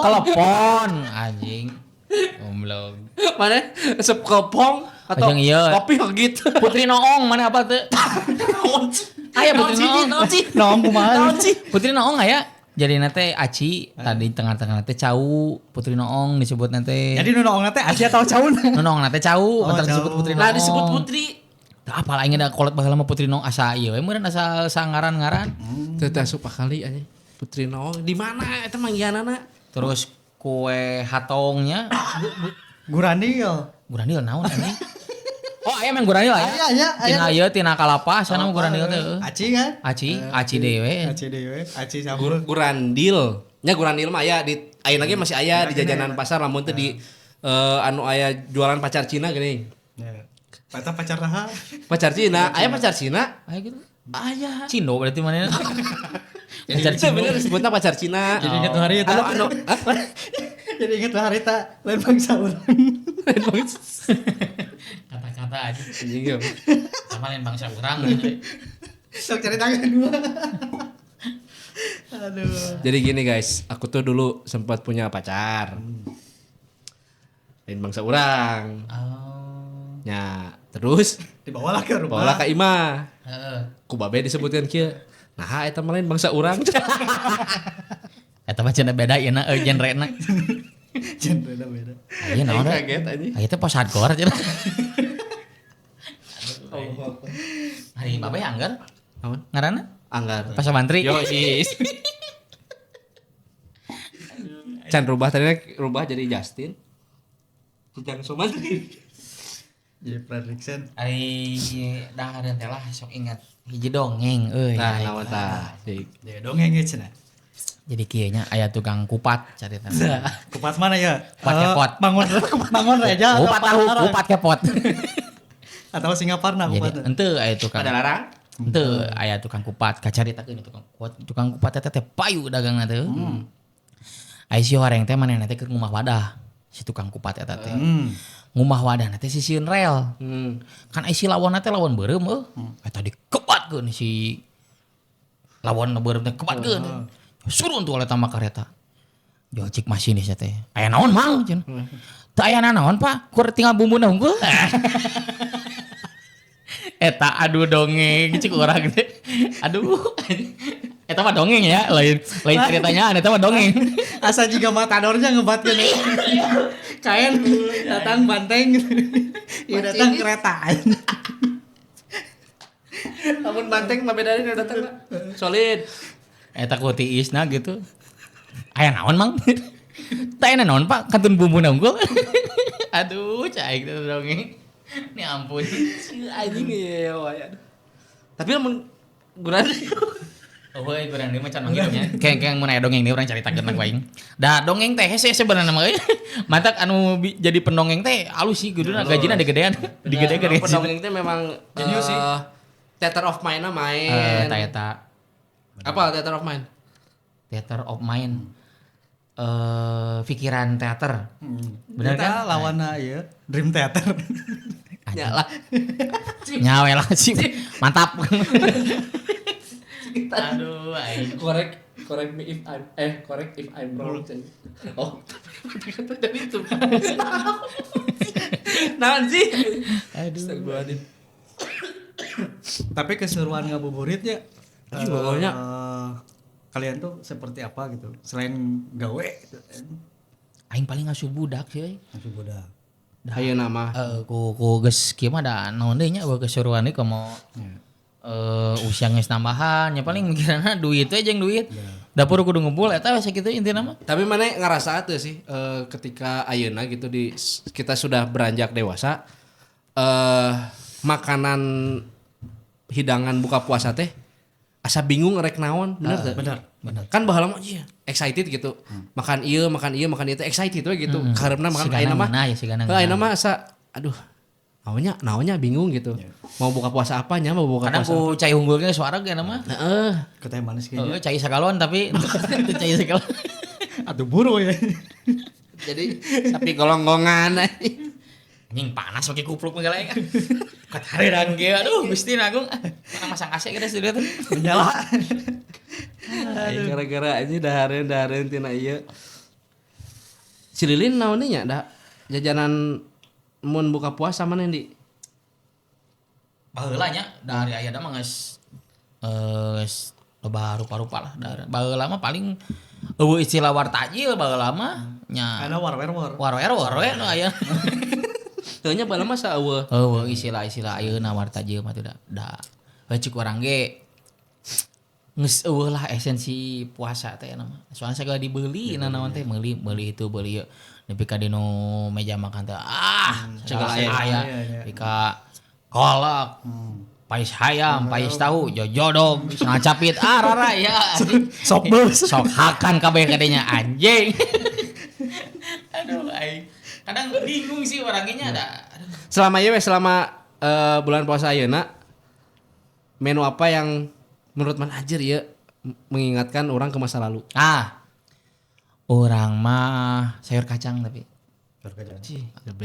Telepon anjing. Goblok. Mana? Sep kepong atau Ajeng ieu. kopi gitu. Putri Noong mana apa teh? Aya Putri Noong. Naon kumaha? Putri Noong aya. Jadi nate Aci tadi tengah-tengah nate Cau Putri Noong disebut nate. Jadi nu naon teh Asia atau caun? Noong nate Cau, bentar Cau. disebut Putri Noong. Nah disebut putri. Tah apa aing da kolot baheula mah Putri Naung asa ieu we meureun asa ngaran-ngaran. Teu teh asup kali anjing. Putri Naung di mana eta manggihanana? Terus kue hatongnya Gurandil. Gurandil naon anjing? Oh aya mah Gurandil aya. Aya. Tina ieu tina kalapas sana Gurandil teh. Aci kan? Aci dewe. Aci dewe, Aci sabur. Gurandil. Nya Gurandil mah aya di ayeuna ge masih aya di jajanan pasar lamun teh di anu aya jualan pacar Cina geuning. Ya. Eta pacar raha. Pacar Cina, aya pacar Cina? Aya gitu. Aya. Cindo berarti mana? Pacar Cina bener disebutna pacar Cina. Jadi inget hari eta. Jadi inget hari eta lain bangsa urang. Kata-kata aja. Anjing ya. Sama lain bangsa urang. Sok cari tangan dua. Aduh. Jadi gini guys, aku tuh dulu sempat punya pacar. Lain bangsa urang. Oh. Ya, terus Dibawalah ke rumah. bawalah ka imah. Heeh. Ku babe disebutkeun kieu. Nah, eta mah lain bangsa urang. Eta mah cenah beda ieu na genrena. Genre beda. Aya naon? Kaget anjing. Aya teh pos hardcore cenah. Hari babe anggar Naon? ngaranna? Anggar. Pas mantri. Yo, is. Can rubah tadinya rubah jadi Justin. Jangan Sumantri. Jadi prediction. Ari dahareun teh lah sok ingat hiji dongeng euy. Nah, naon tah? Cik. Ya dongeng ge cenah. Jadi kieu nya aya tukang kupat carita. Kupat mana ya? Kupat kepot. Bangun reja. Kupat tahu, kupat kepot. Atau Singaparna Jadi kupat. henteu aya tukang. Ada larang? Henteu aya tukang kupat kacaritakeun tukang kupat teh payu dagangna teh. Aya si horeng teh manehna teh keur ngumah wadah. Si tukang kupat eta teh. Ngumah wadah teh sisieun rel. Kan aya si lawanna teh lawan beureum eta dikepatkeun si lawan beureum teh kepatkeun. Suruh tuh oleh tamak kareta. Jo cik masinis teh. Aya naon mang cenah. Teu aya naon Pak, kur tinggal bumbuna unggul. Eta aduh dongeng cik urang teh. Aduh. Eta mah dongeng ya, lain ceritanya eta mah dongeng. Asa jiga matadornya ngebatkeun. Kain datang banteng. Ya datang kereta. Namun banteng mah bedanya udah datang mah. Solid. Eta ku tiisna gitu. Aya naon mang? Teu aya naon Pak, kantun bumbuna unggul. Aduh, cai teh dongeng. Ini ampun. Anjing ya waya. Tapi lamun Gurandil. Oh, we Gurandil mah can manggilnya. Kayak mun aya dongeng ini urang caritakeun ku aing. Da dongeng teh hese sebenarnya mah euy. Mantak anu jadi pendongeng teh alus sih kuduna gajina digedean. Digedekeun Pendongeng teh memang Jenius sih. Theater of Mind-na main. Eta Apa Theater of Mind? Theater of Mind. Pikiran teater. Bener Eta kan? lawanna ieu Dream Theater. Nyalah. Nyawe lah sih. Mantap. Aduh, aing. Correct me if I'm wrong. Oh. Dari itu. Naon sih? Aduh. Tapi keseruan ngabuburitnya Pokoknya kalian tuh seperti apa gitu selain gawe gitu. Aing paling ngasuh budak sih. Masih boda. Hayeuna mah. Ku geus kieu mah da naon deui nya kesuruan ieu komo usia geus tambahan nya paling mikirna duit we jeung duit. Dapur kudu ngumpul eta we sakitu intina mah. Tapi mana ngerasa tuh sih ketika ayeuna gitu kita sudah beranjak dewasa makanan hidangan buka puasa teh asa bingung rek naon bener teh? Bener. Kan baheula mah iya excited gitu. Makan ieu teh excited we gitu. Kareupna makan Sigana ayeuna mah. meunah ya sigana. Ayeuna mah asa aduh naonnya bingung gitu. Mau buka puasa apanya mau buka Kadang puasa. ku cai unggulnya suara ge mah. Heeh. Keteh manis Heeh, kayaknya. cai sagalon tapi teu cai sagalon. Atuh buru ya. Jadi sapi golonggongan. Anjing panas pakai kupluk mah galeng. Katareran ge aduh Gusti Agung. Mana masang AC geus studio teh. Menyala. Gara-gara aja dahareun tina ieu. Si Lilin naon nya da jajanan mun buka puasa mana di Baheula nya dari aya mah geus loba rupa-rupa lah. Baheula mah paling eueuh istilah wartajil baheula mah nya Ana war. warwer we nu aya. Teunya bae mah saeueuh. Istilah-istilah ayeuna warta jeung mah teh da. Cik urang ge geus eueuh lah esensi puasa teh nama. Soalnya segala dibeli naon teh meuli itu beuli ieu. Nepi ka dinu meja makan teh segala aya. Pika kolak. Pais hayam, pais tahu, jojodog, setengah capit, rara ya. Sok beus. Sok hakan kabeh kadenya anjing. Aduh, aing. Kadang bingung sih orangnya ada. Selama bulan puasa ayeuna menu apa yang menurut Man Ajer ya mengingatkan orang ke masa lalu? Orang mah sayur kacang tapi.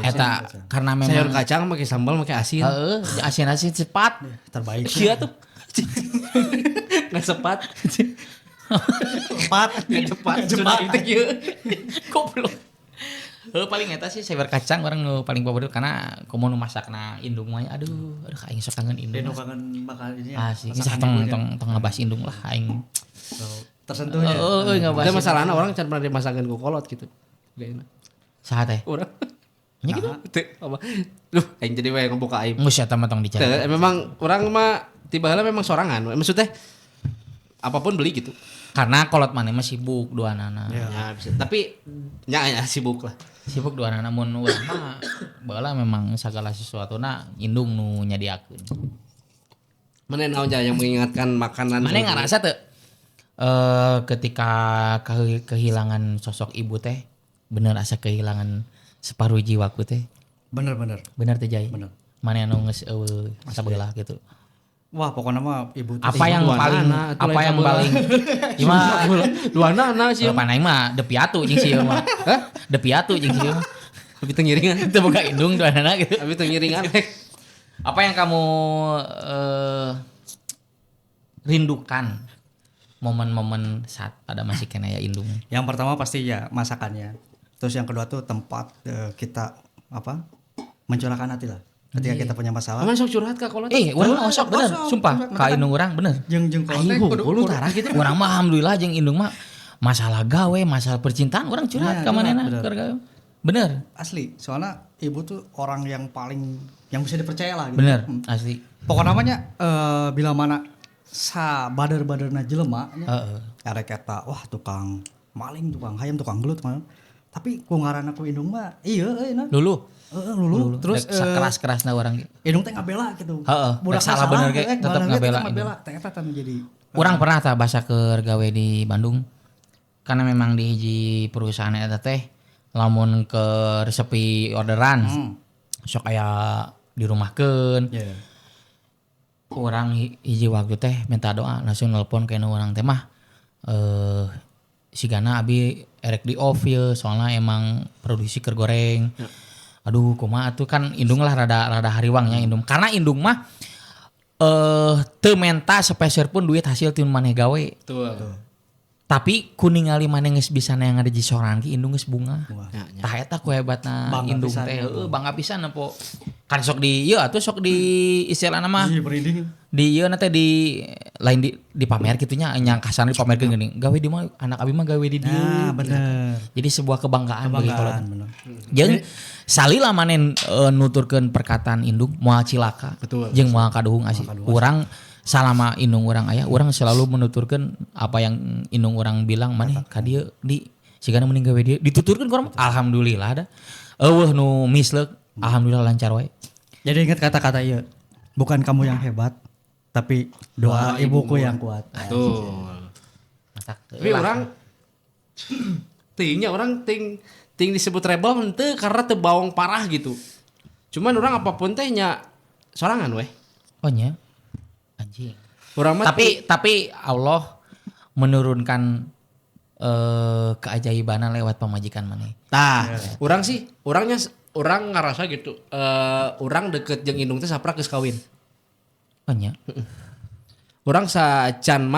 Eta karena memang sayur kacang pakai sambal pakai asin. Asin cepat. Terbaik. Iya tuh. Nggak cepat. Cepat. Itu kieu. Goblok. Paling eta sih sayur kacang orang nu paling favorit karena komo nu masakna indung mah aduh aing sok kangen indung. Deno kangen makan ini. Asli tong ngebahas indung lah aing. Tersentuh ya. Itu masalahnya orang can pernah dimasakin ku kolot gitu. Gak enak. Saha teh? Orang. Nya gitu. Apa? Duh, aing jadi wae ngebuka aib. Geus eta mah tong dicari. Memang orang mah tiba heula memang sorangan. Maksudnya apapun beli gitu. Karena kolot maneh mah sibuk duanana. Ya, bisa. Tapi nya sibuk lah. Sibuk duanana mun urang mah baheula memang segala sesuatuna indung nu nyadiakeun. Mana naon yang mengingatkan makanan? Mana ngarasa teu ketika kehilangan sosok ibu teh bener asa kehilangan separuh jiwaku teh. Bener. Bener teh Jai. Bener. Mana anu geus sabelah gitu. Wah, pokoknya mah ibu Apa yang paling Ima duana anak sih. Panai mah depiatu jeung sieu mah. Hah? Depiatu jeung sieu mah. Abi teu ngiringan. Teu boga indung duanana gitu. Abi teu ngiringan. Apa yang kamu rindukan momen-momen saat ada masih kena ya indung? Yang pertama pasti ya masakannya. Terus yang kedua tuh tempat kita mencurahkan hati lah. Ketika kita punya masalah. Aman sok curhat ka kolot. Urang mah sok bener, sumpah. Ka indung urang bener. Jeung kolot kudu tara gitu. Urang mah alhamdulillah jeung indung mah masalah gawe, masalah percintaan urang curhat ka manehna keur gawe. Bener. Asli, soalnya ibu tuh orang yang paling yang bisa dipercaya lah gitu. Bener, asli. Pokoknya namanya bila mana bader-baderna jelema arek eta wah tukang maling, tukang hayam, tukang gelut mah. Tapi ku ngaranna ku indung mah ieu euy Lulu. Terus keras-kerasna urang ge. indung teh ngabela gitu. Budak salah bener ge tetep ngabela. Teh eta teh jadi Urang pernah tah basa keur gawe di Bandung. Karena memang di hiji perusahaan eta teh lamun ke resepi orderan. Sok aya dirumahkeun. Urang hiji waktu teh minta doa langsung nelpon ka urang teh mah sigana abi erek di off ya soalnya emang produksi keur goreng. Aduh kumaha atuh kan indung lah rada hariwangnya indung. Karena indung mah teu menta sepeser pun duit hasil tinu maneh gawe. Betul. Tapi kuningali maneh geus bisa yang ada di sorangan ki indung geus bunga. Tah eta ku hebatna indung teh. Bangga pisan po. Kan sok di ieu atuh sok di istilahna mah. Di ieu na teh di lain di pamer kitunya nya kasana dipamerkeun geuning. Gawe di mah anak abi mah gawe di dieu. Bener. Jadi sebuah kebanggaan bagi kolot. Jeung salila maneh nuturkeun perkataan indung moal cilaka. Jeung moal kaduhung asli. Urang salama indung urang aya, urang selalu menuturkeun apa yang indung urang bilang maneh ka dieu di sigana mending gawe dieu. Dituturkeun ku urang alhamdulillah da. Eueuh nu misleuk alhamdulillah lancar wae. Jadi ingat kata-kata ieu. Bukan kamu yang hebat, tapi doa ibuku yang kuat. Betul. Tapi orang orang ting disebut rebel henteu karena teu bawang parah gitu. Cuman orang apapun teh nya sorangan weh. Oh nya. Anjing. Urang mah tapi Allah menurunkan keajaiban lewat pemajikan maneh. Tah, orang ngerasa gitu. Orang deket jeung indung teh saprak geus kawin. Oh nya. Orang saacan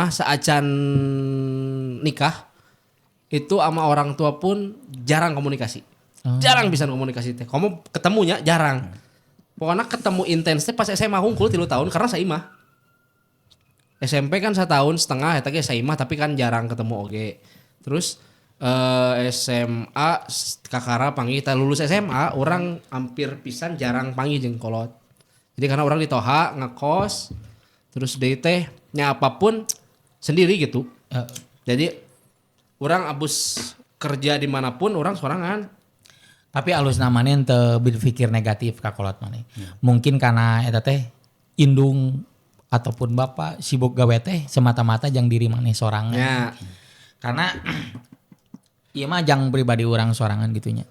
nikah itu sama orang tua pun jarang komunikasi. Jarang bisa komunikasi teh. Kamu ketemunya jarang. Pokoknya ketemu intens teh pas SMA hungkul 3 tahun karena saimah. SMP kan 1 tahun setengah eta ge saimah tapi kan jarang ketemu oge. Terus SMA kakara panggil kita lulus SMA orang hampir pisan jarang panggil jeung kolot. Jadi karena orang di Toha ngekos terus deui teh nya apapun sendiri gitu. Jadi orang abus kerja dimanapun orang sorangan. Tapi alus namanya teu berpikir negatif ka kolot maneh. Mungkin karena eta teh indung ataupun bapak sibuk gawe teh semata-mata jang diri maneh sorangan. Ya. Karena ieu mah jang pribadi orang sorangan gitunya.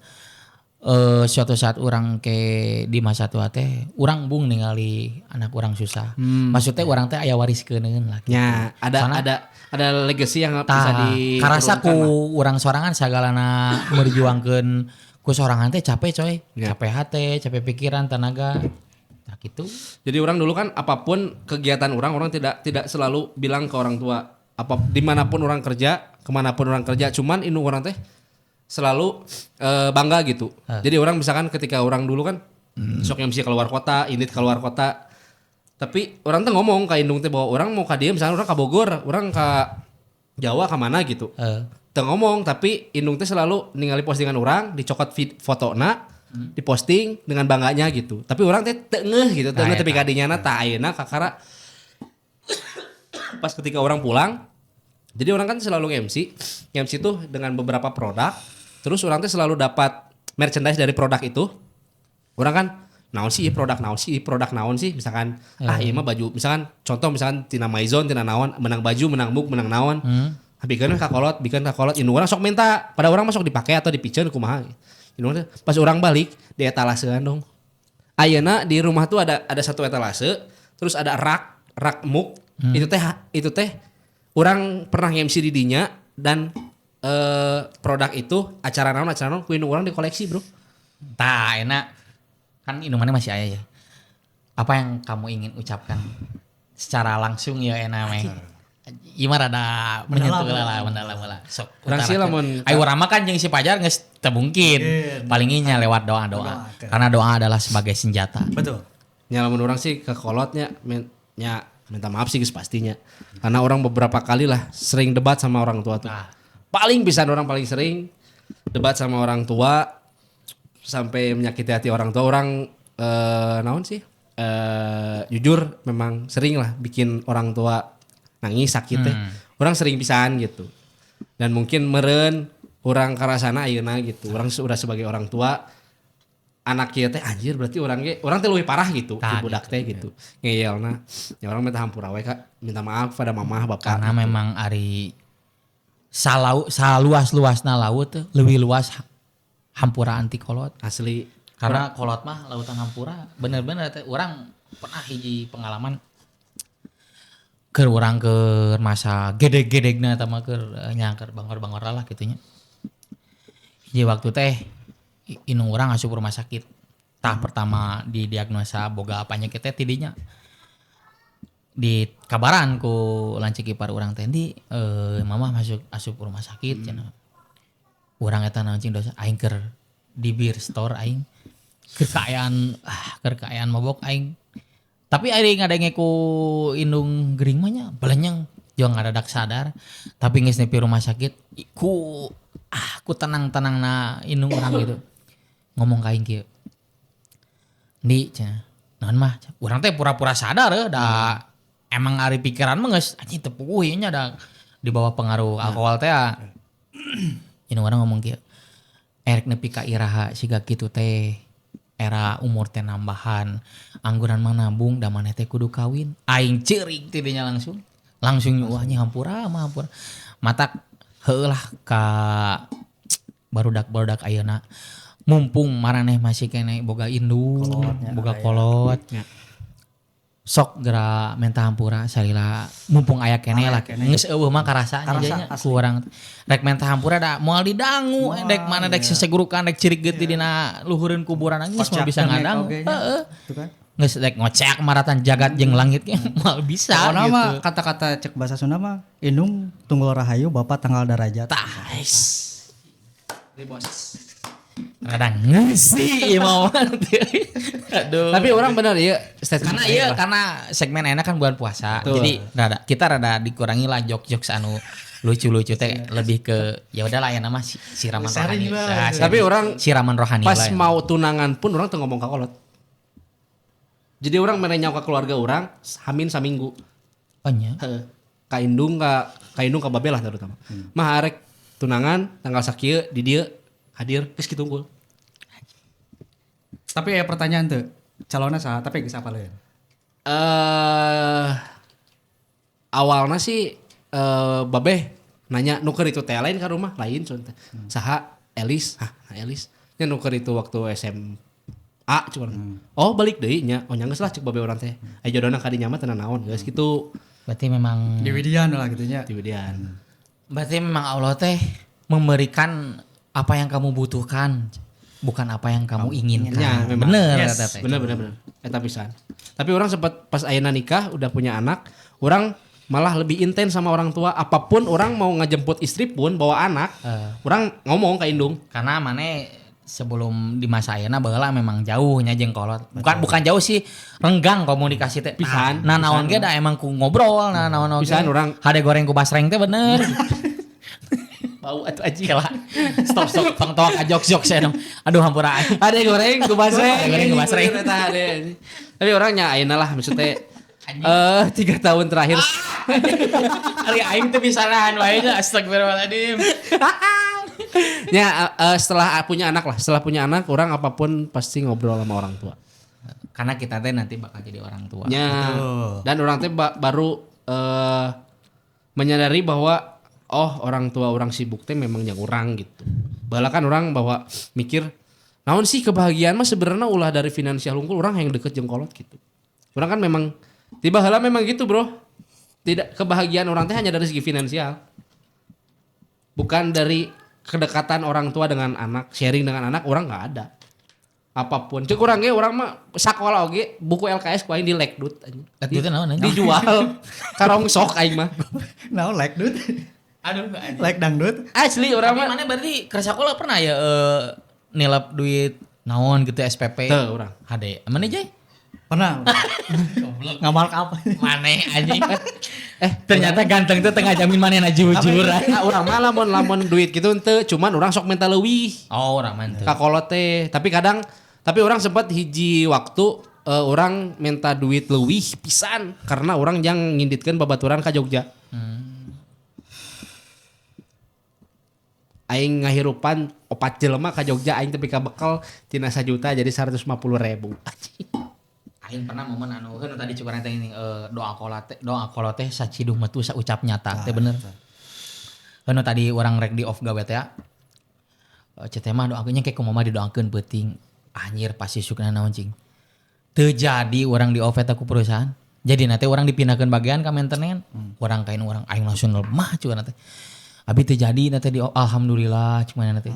Suatu saat orang ke di masa tua teh orang bung ningali anak orang susah. Maksudnya orang teh aya wariskeun lah gitu. Ya, ada legacy yang bisa di karasa ku urang sorangan sagalana merjuangkeun ku sorangan teh capek coy. Ya. Capek hate, capek pikiran, tenaga. Nah gitu. Jadi orang dulu kan apapun kegiatan orang tidak selalu bilang ke orang tua. Dimanapun orang kerja, kemanapun orang kerja, cuman indung orang teh selalu bangga gitu. Jadi orang misalkan ketika orang dulu kan sok MC keluar kota, indit keluar kota. Tapi orang tuh ngomong ke indung teh bahwa orang mau ke dia misalkan orang ke Bogor, orang ke Jawa ke mana gitu. Teu ngomong tapi indung teh selalu ningali postingan orang, dicokot fotona, diposting dengan bangganya gitu. Tapi orang teh teu ngeuh gitu, teu ngeuh tapi kadinyana tah ayeuna kakara pas ketika orang pulang. Jadi orang kan selalu MC tuh dengan beberapa produk. Terus orang teh selalu dapat merchandise dari produk itu. Orang kan naon sih produk naon sih misalkan ieu mah baju misalkan contoh misalkan tina Maison tina naon menang baju menang mug menang naon. Bikin ka kolot indung orang sok minta pada orang masuk dipakai atau dipiceun kumaha. Indung pas orang balik di etalasean dong. Ayeuna di rumah tuh ada satu etalase, terus ada rak mug. Itu teh orang pernah MC di dinya dan produk itu acara naon ku indung orang dikoleksi, Bro. Tah enak. Kan indumannya masih aya ya. Apa yang kamu ingin ucapkan secara langsung ya enak meh. Imar ada menyentuh lah mendalam lah. Sok. Urang sih lamun ayo urang mah kan jeung si Pajar geus teu mungkin. Palinginya lewat doa-doa. Karena doa adalah sebagai senjata. Betul. Nya lamun urang sih ke kolotnya minta maaf sih guys pastinya. Karena orang beberapa kali lah sering debat sama orang tua tuh. Paling pisan orang paling sering debat sama orang tua sampai menyakiti hati orang tua. Orang naon sih? Jujur memang sering lah bikin orang tua nangis sakit teh. Orang sering pisan gitu. Dan mungkin meureun orang karasana ayeuna gitu. Orang sudah sebagai orang tua anak kieu teh anjir berarti orang teh leuwih parah gitu si budak teh gitu. Ngeyelna. Ya orang minta hampura we Kak, minta maaf pada mamah bapak. Karena gitu. Memang ari saluas-luasna laut teh leuwih luas hampura anti kolot. Asli. Karena kolot mah lautan hampura bener-bener teh orang pernah hiji pengalaman keur urang keur masa gedeg-gedegna eta mah keur nyangker bangor-bangor lah gitunya. Hiji waktu teh indung urang asup rumah sakit. Tah pertama didiagnosa boga penyakit teh tidinya. Di kabaran ku lanceuk ipar urang teh di mamah asup rumah sakit cenah. Urang eta naon cing dosa aing keur di beer store aing keur kaayaan mabok aing. Tapi aing ngadenge ku indung gering mah nya belenyeng jeung ngadadak sadar. Tapi geus nepi rumah sakit ku tenang-tenangna indung urang gitu. Ngomong ka aing kieu. Di cenah. Naon mah? Urang teh pura-pura sadar da emang ari pikiran mah geus anjing teu puguh ieu nya da di bawah pengaruh alkohol teh. Indung urang ngomong kieu. Erek nepi ka iraha siga kitu teh. Era umur teh nambahan, angguran mah nabung da maneh teh kudu kawin. Aing ceurik tidinya langsung nyuahnya hampura. Matak heulah ka barudak-barudak ayeuna. Mumpung maraneh masih kene boga indung, boga kolot. Sok geura menta hampura salila mumpung aya kene lah. Geus eueuh mah karasana nya ku urang. Rek menta hampura da moal didangu, dek mana dek sesegurukan dek cirik geuti dina luhureun kuburan geus mah bisa ngadangu. Heeh. Geus dek ngocek maratan jagat jeung langit ge moal bisa gitu. Mah kata-kata cek bahasa Sunda mah indung tunggul rahayu bapak tanggal darajat. Tais. Di bos. Kadang ngeusi mau aduh. Tapi orang bener ya karena segmen enak kan bulan puasa. Betul. Jadi kita rada dikurangi lah jokes anu lucu-lucu teh lebih ke ya udahlah ya nama siraman Sharing rohani. lah. Tapi orang siraman rohani pas lah. Ya. mau tunangan pun orang tuh ngomong ka kolot. Jadi orang merenyau ke keluarga orang hamin saminggu. Oh nya. Heeh. Ka indung ka babe lah terutama. Mah arek tunangan tanggal sakieu di dieu hadir geus kitu unggul. Tapi pertanyaan tuh, calonnya saha tapi geus apa ya? Awalnya sih babe nanya nuker itu teh lain ka rumah lain contoh. Saha Elis, Elis. Nya nuker itu waktu SMA cuma. Oh balik deui nya. Oh nya geus lah cek babe urang teh. Aya jodona ka dinya mah teu naon geus kitu. Berarti memang Di Widian lah gitunya. Tidian. berarti memang Allah teh memberikan apa yang kamu butuhkan, bukan apa yang kamu inginkan. Ya, memang. Bener Yes. kata teh. Bener. Eta pisan. Tapi orang sempat pas ayeuna nikah udah punya anak, orang malah lebih intens sama orang tua. Apapun orang mau ngejemput istri pun bawa anak, orang ngomong ke indung. Karena mana sebelum di masa ayeuna baheula memang jauhnya jeung kolot. Bukan jauh sih, renggang komunikasi teh. Pisan, Nah, naon ge da emang ku ngobrol, nah naon ge. Pisan urang. Hade goreng ku basreng teh bener. Bau atuh aji. Lah. Stop tong ajok-jok saya dong. Aduh hampura aing. Ada goreng ku basreng. Ade goreng ku basreng. Eta ade. Tapi orangnya ayeuna lah maksudnya 3 tahun terakhir. Ari aing teh bisa nahan wae nya astagfirullahaladzim. Ya setelah punya anak orang apapun pasti ngobrol sama orang tua. Karena kita teh nanti bakal jadi orang tua. Ya. Dan orang teh baru menyadari bahwa orang tua orang sibuk teh memang yang orang gitu. Bahkan orang bahwa mikir naon sih kebahagiaan mah sebenarnya ulah dari finansial unggul orang yang deket jeung kolot gitu. Orang kan memang tiba heula memang gitu, Bro. Tidak kebahagiaan orang teh hanya dari segi finansial. Bukan dari kedekatan orang tua dengan anak, sharing dengan anak orang nggak ada. Apapun. Cek orang mah sakola oge buku LKS ku aing di Lekdut anjing. Lekdut naon anjing? Dijual. Karong sok aing mah. Nah, like dude. Aduh, Like dangdut. Asli orang tapi mah. mana berarti kerja sekolah pernah ya nilap duit naon gitu SPP? Teu urang. Hade. Mana Jay? Pernah. Ngamal apa? Maneh anjing. Ternyata ganteng tuh tengah jamin manehna jujur. Urang mah lamun duit gitu teu, cuman urang sok minta leuwih. Oh, urang mantep. Ka kolot teh. Tapi orang sempat hiji waktu orang minta duit leuwih pisan karena orang yang nginditkeun babaturan ka Jogja. Aing ngahirupan 4 jelema ka Jogja aing tapi ka bekal tina 1 juta jadi 150.000. Aing pernah momen anu kan tadi cukup teh ini doa kolot teh sacidung metu saucap nyata teh bener. Anu tadi orang rek di off gawe teh ya. Cete mah doakeun kayak kumaha didoakeun penting. Anjir pasti sukna naon cing. Teu jadi orang di off eta ku perusahaan. Jadi nanti orang dipindahkeun bagian ka maintenance. Orang kain orang aing langsung lemah cuy nanti. Abi teh jadi nanti di alhamdulillah cuma nanti.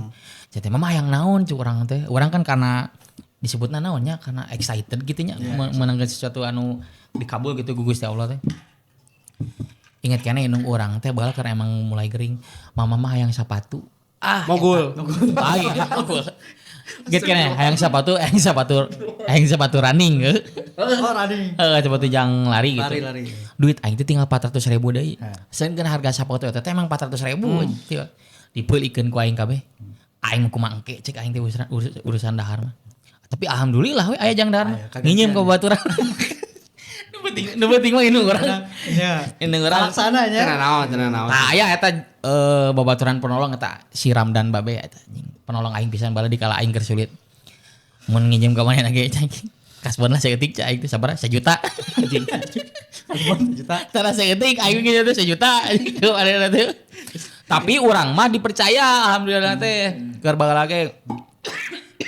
Cete mah yang naon cuy orang teh. Orang kan karena disebutna naonnya karena excited gitu nya menangkan sesuatu anu dikabul gitu gugus teh Allah teh. Ingat kene indung orang teh bakal karena emang mulai gering. Mama mah hayang sepatu. Mogul. Mogul. Gitu kene hayang sepatu running. Oh, running. Sepatu jang lari gitu. Lari. Duit aing teh tinggal 400.000 deui. Selain kan harga sepatu eta teh emang 400.000. Dipeulikeun ku aing kabeh. Aing kumaha engke cek aing teh urusan dahar mah. Tapi alhamdulillah we aya jang dahar. Nginjem ka babaturan. Nu penting mah indung urang. Iya. Indung urang. Sana nya. Tenan naon. Nah, aya eta babaturan penolong eta si Ramdan babe eta anjing. Penolong aing pisan bala dikala aing keur sulit. Mun nginjem ka manehna ge anjing. Kasbon lah saeutik cai aing teh sabaraha 1 juta. Anjing. Kasbon 1 juta. Cara saeutik aing nginjem teh 1 juta anjing. Ada teh. Tapi urang mah dipercaya alhamdulillah teh. Keur baheula ge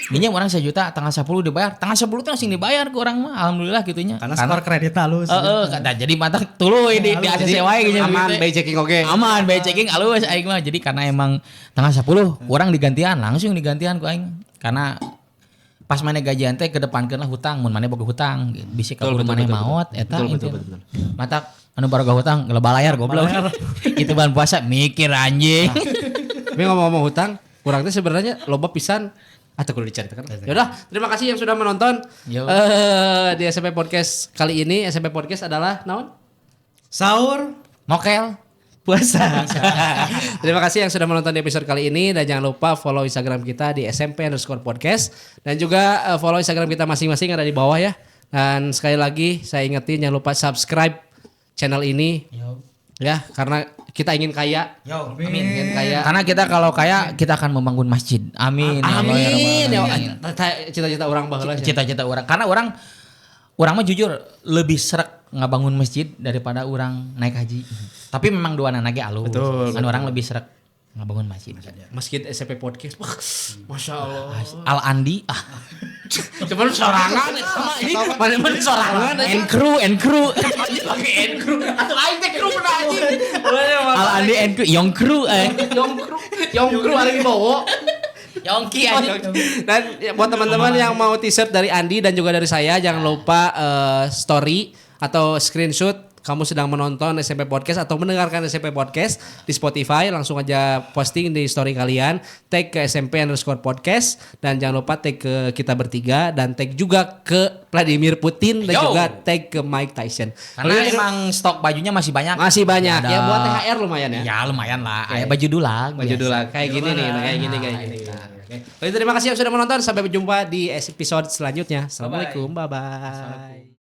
minjem orang 1 juta, tanggal 10 dibayar. Tanggal 10 tuh langsung dibayar ke orang mah. Alhamdulillah gitunya. Karena skor kreditnya halus. Jadi matang tuluy di ACC wae gitu. Aman by checking oke. Aman by checking halus aing mah. Jadi karena emang tanggal 10 orang digantian, langsung digantian ku aing. Karena pas maneh gajian teh kedepankeun lah hutang, mun maneh boga hutang, bisi ka kudu maneh maot eta. Betul. Matak anu baroga hutang geula balayar goblok. Itu bulan puasa mikir anjing. Tapi ngomong-ngomong hutang, kurang teh sebenarnya loba pisan atau kudu diceritakan. Yaudah, terima kasih yang sudah menonton di SMP Podcast kali ini. SMP Podcast adalah naon? Sahur Mokel. puasa. Terima kasih yang sudah menonton di episode kali ini dan jangan lupa follow Instagram kita di SMP_podcast dan juga follow Instagram kita masing-masing ada di bawah ya. Dan sekali lagi saya ingetin jangan lupa subscribe channel ini. Ya, karena kita ingin kaya. Amin. Ingin kaya. Karena kita kalau kaya kita akan membangun masjid. Amin. Amin. Ya Allah, Cita-cita orang baheula. Cita-cita orang. Karena orang mah jujur lebih serak ngabangun masjid daripada orang naik haji. Tapi memang dua anak alus. Betul. Kan orang lebih serak ngabangun masjid. Masjid SMP Podcast. Wah, Masya Allah. Al Andi. Cuman sorangan sama ini mana sorangan Enkru. aja pakai enkru atau aing teh kru pernah anjing. Al Andi Enkru. Yongkru. Yongkru ada di bawah. Yongki aja. Dan ya, buat teman-teman yang mau t-shirt dari Andi dan juga dari saya jangan lupa story atau screenshot kamu sedang menonton SMP Podcast atau mendengarkan SMP Podcast di Spotify, langsung aja posting di story kalian, tag ke SMP_podcast dan jangan lupa tag ke kita bertiga dan tag juga ke Vladimir Putin dan juga tag ke Mike Tyson. Karena emang stok bajunya masih banyak. Masih banyak. Ada. Ya buat THR lumayan ya. Ya lumayan lah. Baju dulag. Baju dulu kayak gini nih, kayak gini. Oke. Terima kasih yang sudah menonton. Sampai berjumpa di episode selanjutnya. Assalamualaikum. Bye bye.